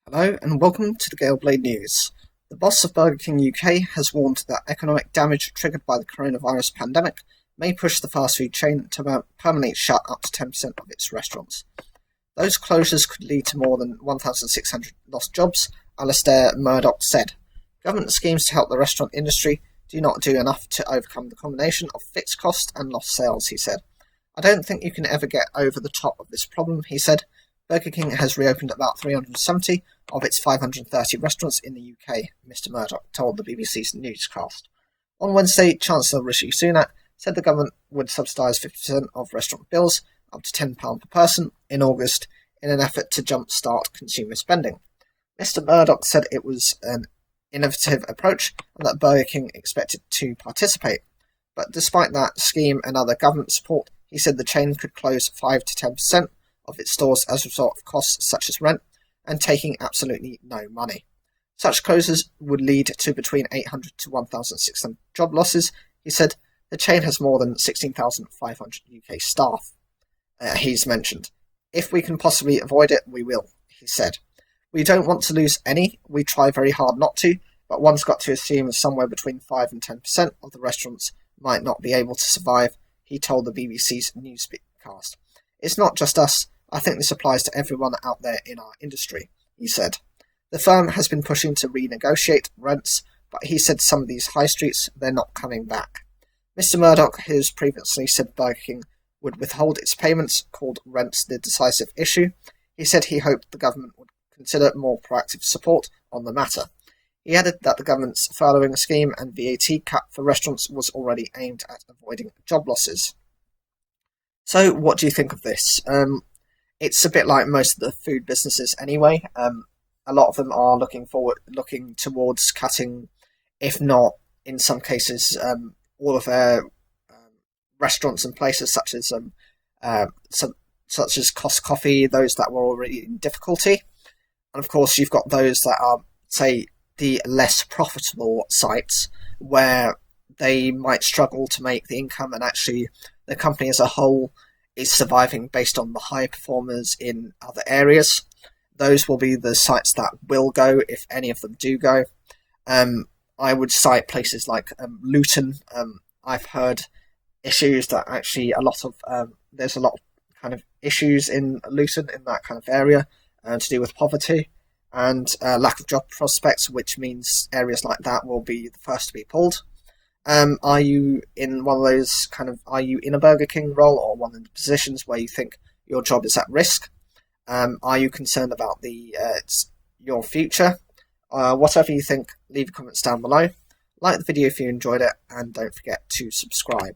Hello and welcome to the Gale Blade News. The boss of Burger King UK has warned that economic damage triggered by the coronavirus pandemic may push the fast food chain to permanently shut up to 10% of its restaurants. Those closures could lead to more than 1,600 lost jobs, Alastair Murdoch said. Government schemes to help the restaurant industry do not do enough to overcome the combination of fixed cost and lost sales, he said. I don't think you can ever get over the top of this problem, he said. Burger King has reopened about 370 of its 530 restaurants in the UK, Mr Murdoch told the BBC's newscast. On Wednesday, Chancellor Rishi Sunak said the government would subsidise 50% of restaurant bills, up to £10 per person, in August, in an effort to jump-start consumer spending. Mr Murdoch said it was an innovative approach and that Burger King expected to participate. But despite that scheme and other government support, he said the chain could close 5 to 10% of its stores as a result of costs such as rent and taking absolutely no money. Such closures would lead to between 800 to 1,600 job losses, he said. The chain has more than 16,500 UK staff, he's mentioned. If we can possibly avoid it, we will, he said. We don't want to lose any, we try very hard not to, but one's got to assume somewhere between 5 and 10% of the restaurants might not be able to survive, he told the BBC's newscast. It's not just us. I think this applies to everyone out there in our industry, he said. The firm has been pushing to renegotiate rents, but he said some of these high streets, they're not coming back. Mr Murdoch has previously said Burger King would withhold its payments, called rents the decisive issue. He said he hoped the government would consider more proactive support on the matter. He added that the government's furloughing scheme and VAT cap for restaurants was already aimed at avoiding job losses. So, what do you think of this? It's a bit like most of the food businesses anyway. A lot of them are looking towards cutting, if not, in some cases, all of their restaurants and places such as Cost Coffee, those that were already in difficulty. And of course, you've got those that are, say, the less profitable sites where they might struggle to make the income, and actually the company as a whole is surviving based on the high performers in other areas. Those will be the sites that will go, if any of them do go. I would cite places like Luton. I've heard issues that actually there's a lot of kind of issues in Luton, in that kind of area, to do with poverty and lack of job prospects, which means areas like that will be the first to be pulled. Are you in one of those are you in a Burger King role or one of the positions where you think your job is at risk? Are you concerned about your future? Whatever you think, leave your comments down below. Like the video if you enjoyed it, and don't forget to subscribe.